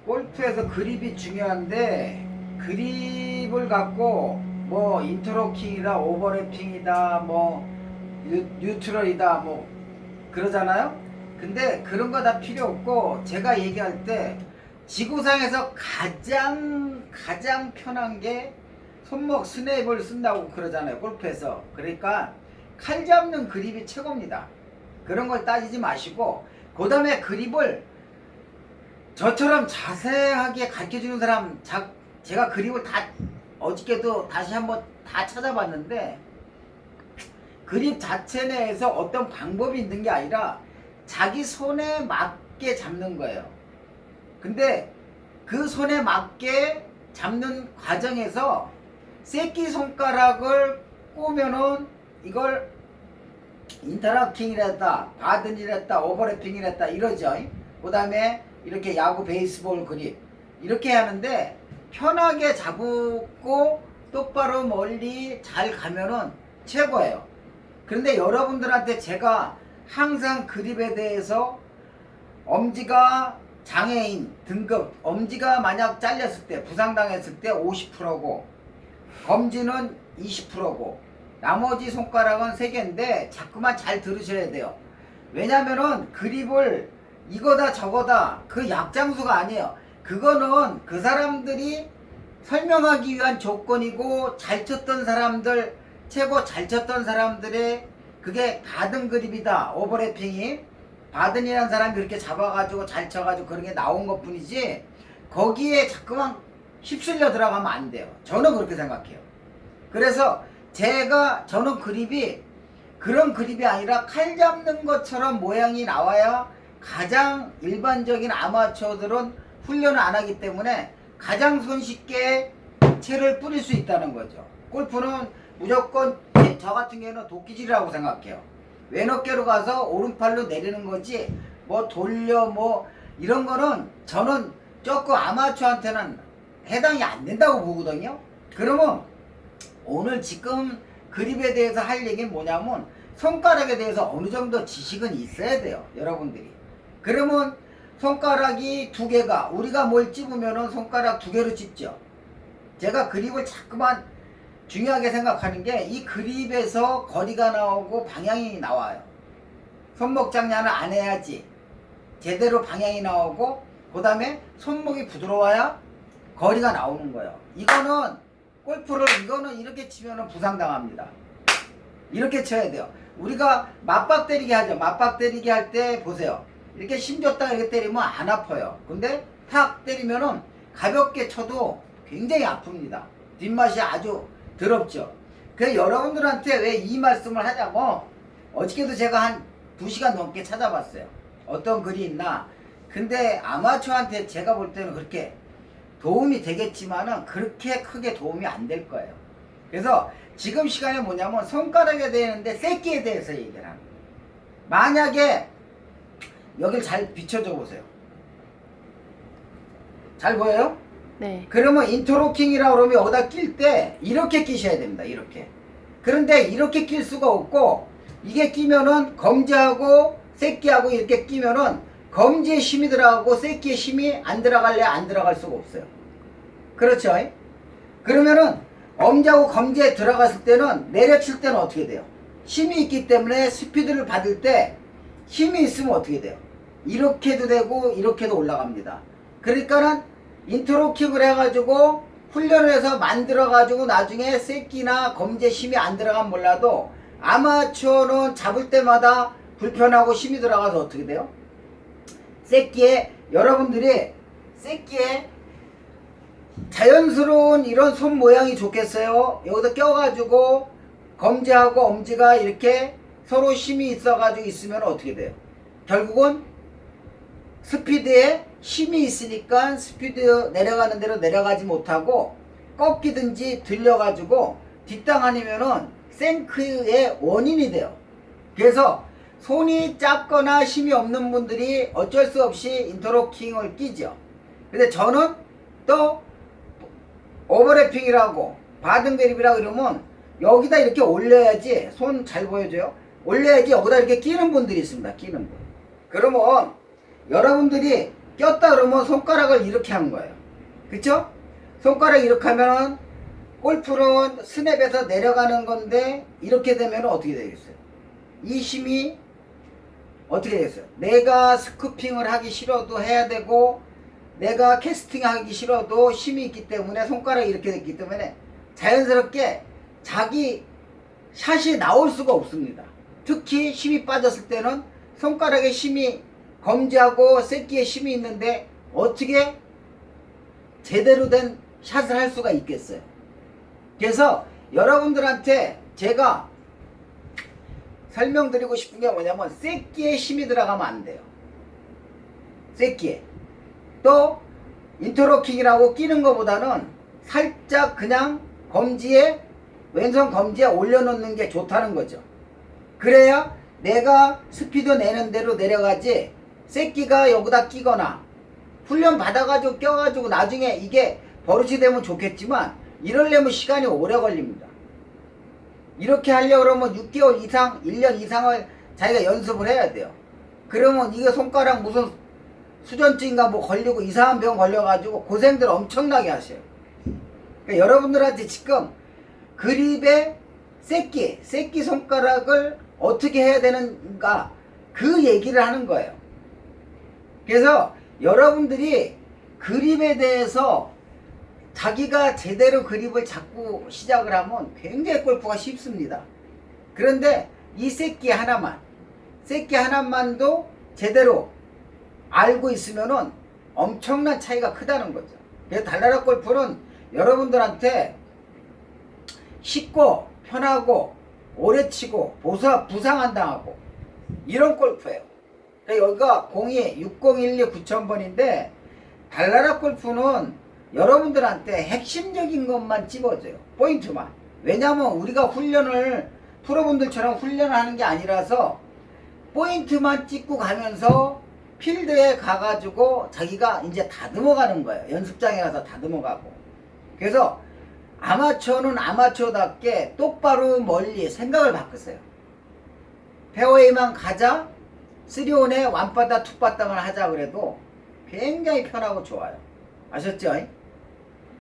골프에서 그립이 중요한데 그립을 갖고 뭐 인터로킹이다 오버래핑이다 뭐 뉴트럴이다 뭐 그러잖아요. 근데 그런 거 다 필요 없고 제가 얘기할 때 지구상에서 가장 편한 게 손목 스냅을 쓴다고 그러잖아요, 골프에서. 그러니까 칼 잡는 그립이 최고입니다. 그런 걸 따지지 마시고 그 다음에 그립을 저처럼 자세하게 가르쳐주는 사람, 제가 그립을 다 어저께도 다시 한번 다 찾아봤는데 그립 자체 내에서 어떤 방법이 있는 게 아니라 자기 손에 맞게 잡는 거예요. 근데 그 손에 맞게 잡는 과정에서 새끼손가락을 꼬면은 이걸 인터락킹이랬다, 바든이랬다, 오버래핑이랬다 이러죠. 그 다음에 이렇게 야구 베이스볼 그립 이렇게 하는데 편하게 잡고 똑바로 멀리 잘 가면은 최고예요. 그런데 여러분들한테 제가 항상 그립에 대해서 엄지가 장애인 등급, 엄지가 만약 잘렸을 때 부상당했을 때 50%고 검지는 20%고 나머지 손가락은 3개인데 자꾸만 잘 들으셔야 돼요. 왜냐면은 그립을 이거다 저거다 그 약장수가 아니에요. 그거는 그 사람들이 설명하기 위한 조건이고 잘 쳤던 사람들, 최고 잘 쳤던 사람들의 그게 바든 그립이다. 오버래핑이 바든이라는 사람이 그렇게 잡아가지고 잘 쳐가지고 그런 게 나온 것 뿐이지 거기에 자꾸만 휩쓸려 들어가면 안 돼요. 저는 그렇게 생각해요. 그래서 저는 그립이 그런 그립이 아니라 칼 잡는 것처럼 모양이 나와야 가장 일반적인 아마추어들은 훈련을 안 하기 때문에 가장 손쉽게 채를 뿌릴 수 있다는 거죠. 골프는 무조건 저 같은 경우는 도끼질이라고 생각해요. 왼어깨로 가서 오른팔로 내리는 거지 뭐 돌려 뭐 이런 거는 저는 조금 아마추어한테는 해당이 안 된다고 보거든요. 그러면 오늘 지금 그립에 대해서 할 얘기는 뭐냐면 손가락에 대해서 어느 정도 지식은 있어야 돼요, 여러분들이. 그러면 손가락이 2개가 우리가 뭘 찝으면은 손가락 2개로 찝죠. 제가 그립을 자꾸만 중요하게 생각하는 게 이 그립에서 거리가 나오고 방향이 나와요. 손목 장난을 안 해야지 제대로 방향이 나오고 그 다음에 손목이 부드러워야 거리가 나오는 거예요. 이거는 골프를 이거는 이렇게 치면은 부상당합니다. 이렇게 쳐야 돼요. 우리가 맞박 때리기 하죠. 맞박 때리기 할 때 보세요. 이렇게 힘줬다가 이렇게 때리면 안 아파요. 근데 탁 때리면은 가볍게 쳐도 굉장히 아픕니다. 뒷맛이 아주 더럽죠. 그래서 여러분들한테 왜 이 말씀을 하냐고 어저께도 제가 한 2시간 넘게 찾아봤어요. 어떤 글이 있나. 근데 아마추어한테 제가 볼 때는 그렇게 도움이 되겠지만은 그렇게 크게 도움이 안 될 거예요. 그래서 지금 시간에 뭐냐면 손가락에 대해서인데 새끼에 대해서 얘기를 합니다. 만약에 여길 잘 비춰줘 보세요. 잘 보여요? 네. 그러면 인터로킹이라고 그러면 여기다 낄 때 이렇게 끼셔야 됩니다. 이렇게. 그런데 이렇게 낄 수가 없고 이게 끼면은 검지하고 새끼하고 이렇게 끼면은 검지에 힘이 들어가고 새끼에 힘이 안 들어갈래 안 들어갈 수가 없어요. 그렇죠? 그러면은 엄지하고 검지에 들어갔을 때는 내려칠 때는 어떻게 돼요? 힘이 있기 때문에 스피드를 받을 때 힘이 있으면 어떻게 돼요? 이렇게도 되고 이렇게도 올라갑니다. 그러니까는 인터로킹을 해가지고 훈련을 해서 만들어가지고 나중에 새끼나 검지에 힘이 안 들어가면 몰라도 아마추어는 잡을 때마다 불편하고 힘이 들어가서 어떻게 돼요? 새끼에 여러분들이 새끼에 자연스러운 이런 손 모양이 좋겠어요? 여기다 껴가지고 검지하고 엄지가 이렇게 서로 힘이 있어가지고 있으면 어떻게 돼요? 결국은 스피드에 힘이 있으니까 스피드 내려가는 대로 내려가지 못하고 꺾이든지 들려가지고 뒷땅 아니면은 생크의 원인이 돼요. 그래서 손이 작거나 힘이 없는 분들이 어쩔 수 없이 인터로킹을 끼죠. 근데 저는 또 오버래핑이라고 바든그립이라고 이러면 여기다 이렇게 올려야지 손 잘 보여줘요. 올려야지 여기다 이렇게 끼는 분들이 있습니다. 끼는 분. 그러면 여러분들이 꼈다 그러면 손가락을 이렇게 하는 거예요. 그쵸? 손가락 이렇게 하면은 골프는 스냅에서 내려가는 건데 이렇게 되면 어떻게 되겠어요? 이 힘이 어떻게 되겠어요? 내가 스쿠핑을 하기 싫어도 해야 되고 내가 캐스팅 하기 싫어도 힘이 있기 때문에 손가락이 이렇게 됐기 때문에 자연스럽게 자기 샷이 나올 수가 없습니다. 특히 힘이 빠졌을 때는 손가락에 힘이 검지하고 새끼에 힘이 있는데 어떻게 제대로 된 샷을 할 수가 있겠어요. 그래서 여러분들한테 제가 설명드리고 싶은 게 뭐냐면 새끼에 힘이 들어가면 안 돼요. 새끼에. 또 인터로킹이라고 끼는 것보다는 살짝 그냥 검지에 왼손 검지에 올려놓는 게 좋다는 거죠. 그래야 내가 스피드 내는 대로 내려가지 새끼가 여기다 끼거나 훈련 받아가지고 껴가지고 나중에 이게 버릇이 되면 좋겠지만 이러려면 시간이 오래 걸립니다. 이렇게 하려고 그러면 6개월 이상 1년 이상을 자기가 연습을 해야 돼요. 그러면 이게 손가락 무슨 수전증인가 뭐 걸리고 이상한 병 걸려가지고 고생들 엄청나게 하셔요. 그러니까 여러분들한테 지금 그립의 새끼 손가락을 어떻게 해야 되는가 그 얘기를 하는 거예요. 그래서 여러분들이 그립에 대해서 자기가 제대로 그립을 잡고 시작을 하면 굉장히 골프가 쉽습니다. 그런데 이 새끼 하나만도 제대로 알고 있으면은 엄청난 차이가 크다는 거죠. 그래서 달나라 골프는 여러분들한테 쉽고 편하고 오래 치고 부상 안 당하고 이런 골프예요. 여기가 02-6012-9000번인데 달나라 골프는 여러분들한테 핵심적인 것만 찝어줘요. 포인트만. 왜냐면 우리가 훈련을 프로분들처럼 훈련을 하는 게 아니라서 포인트만 찍고 가면서 필드에 가가지고 자기가 이제 다듬어 가는 거예요. 연습장에 가서 다듬어 가고. 그래서 아마추어는 아마추어답게 똑바로 멀리 생각을 바꾸세요. 페어웨이만 가자, 3온에 완바다 투바다만 하자 그래도 굉장히 편하고 좋아요. 아셨죠?